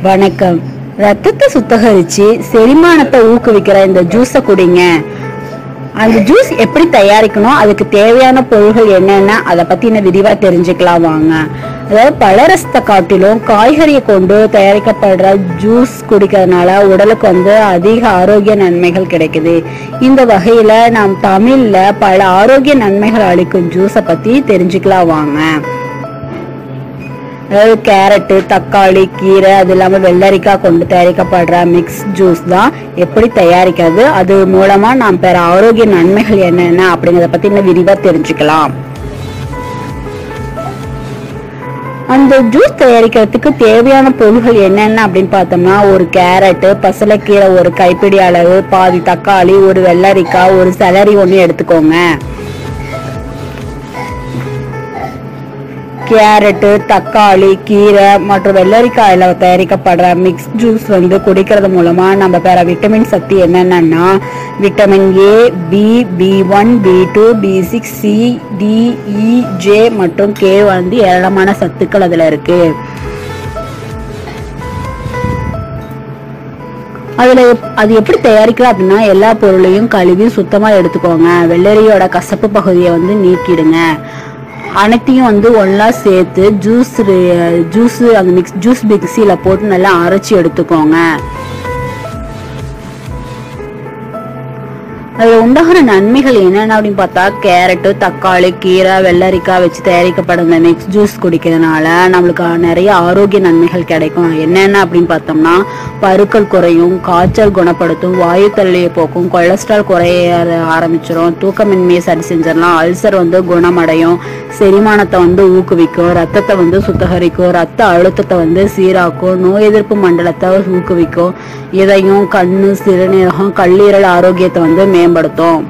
வணக்கம். ரத்தத்தை சுத்தகரிச்சு செரிமானத்தை ஊக்குவிக்கிற இந்த ஜூஸை குடிங்க. அந்த ஜூஸ் எப்படி தயாரிக்கணும், அதுக்கு தேவையான பொருள்கள் என்னென்ன, அதை பத்தி விரிவா தெரிஞ்சுக்கலாம் வாங்க. அதாவது பழரசத்தை காட்டிலும் காய்கறியை கொண்டு தயாரிக்கப்படுற ஜூஸ் குடிக்கிறதுனால உடலுக்கு அதிக ஆரோக்கிய நன்மைகள் கிடைக்குது. இந்த வகையில நாம் தமிழ்ல பல ஆரோக்கிய நன்மைகள் அளிக்கும் ஜூஸை பத்தி தெரிஞ்சுக்கலாம் வாங்க. அதாவது கேரட்டு, தக்காளி, கீரை, அது இல்லாம வெள்ளரிக்காய் கொண்டு தயாரிக்கப்படுற மிக்ஸ் ஜூஸ் தான் எப்படி தயாரிக்கிறது, அது மூலமா நாம் பெற ஆரோக்கிய நன்மைகள் என்னென்ன அப்படிங்கறத பத்தி விரிவா தெரிஞ்சுக்கலாம். அந்த ஜூஸ் தயாரிக்கிறதுக்கு தேவையான பொருள்கள் என்னென்ன அப்படின்னு பார்த்தோம்னா, ஒரு கேரட்டு, பசலைக்கீரை ஒரு கைப்பிடி அளவு, பாதி தக்காளி, ஒரு வெள்ளரிக்காய், ஒரு செலரி ஒன்று எடுத்துக்கோங்க. கேரட்டு, தக்காளி, கீரை மற்றும் வெள்ளரிக்காயில தயாரிக்கப்படுற மிக்ஸ் ஜூஸ் குடிக்கிறது மூலமா நம்ம பெற விட்டமின் சக்தி என்னென்னா, vitamin A, B, B1, B2, B6, C, D, E, J மற்றும் K ஏராளமான சத்துக்கள் அதுல இருக்கு. அது எப்படி தயாரிக்கலாம் அப்படின்னா, எல்லா பொருளையும் கழுவி சுத்தமா எடுத்துக்கோங்க. வெள்ளரியோட கசப்பு பகுதியை நீக்கிடுங்க. அனைத்தையும் ஒன்னா சேர்த்து ஜூஸ் அந்த ஜூஸ் மிக்சியில போட்டு நல்லா அரைச்சி எடுத்துக்கோங்க. அதுல உண்டாகிற நன்மைகள் என்னென்ன அப்படின்னு பார்த்தா, கேரட்டு, தக்காளி, கீரை, வெள்ளரிக்காய் வச்சு தயாரிக்கப்படும் மிக்ஸ் ஜூஸ் குடிக்கிறதுனால நம்மளுக்கு நிறைய ஆரோக்கிய நன்மைகள் கிடைக்கும். என்னென்ன அப்படின்னு பார்த்தோம்னா, பருக்கள் குறையும், காய்ச்சல் குணப்படுத்தும், வாயு தள்ளியை போக்கும், கொலஸ்ட்ரால் குறைய ஆரம்பிச்சிடும், தூக்கமின்மையை சரி செஞ்சிடலாம், அல்சர் குணமடையும், செரிமானத்தை ஊக்குவிக்கும், ரத்தத்தை சுத்தகரிக்கும், ரத்த அழுத்தத்தை சீராக்கும், நோய் எதிர்ப்பு மண்டலத்தை ஊக்குவிக்கும், இதயம், கண்ணு, சிறுநீரகம், கல்லீரல் ஆரோக்கியத்தை மேம்படுத்தும்.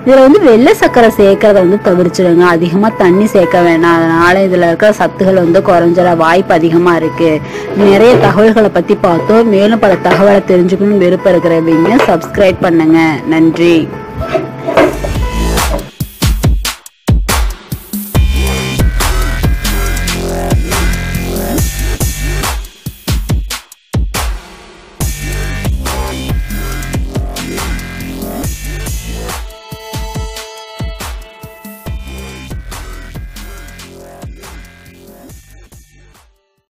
இதுல வெள்ளை சர்க்கரை சேர்க்கறத தவிர்த்துடுங்க. அதிகமா தண்ணி சேர்க்க வேணாம். அதனால இதுல இருக்கிற சத்துகள் குறைஞ்சிட வாய்ப்பு அதிகமா இருக்கு. நிறைய தகவல்களை பத்தி பார்த்தோம். மேலும் பல தகவலை தெரிஞ்சுக்கணும் விருப்பம் இருக்கிறவங்க சப்ஸ்கிரைப் பண்ணுங்க. நன்றி.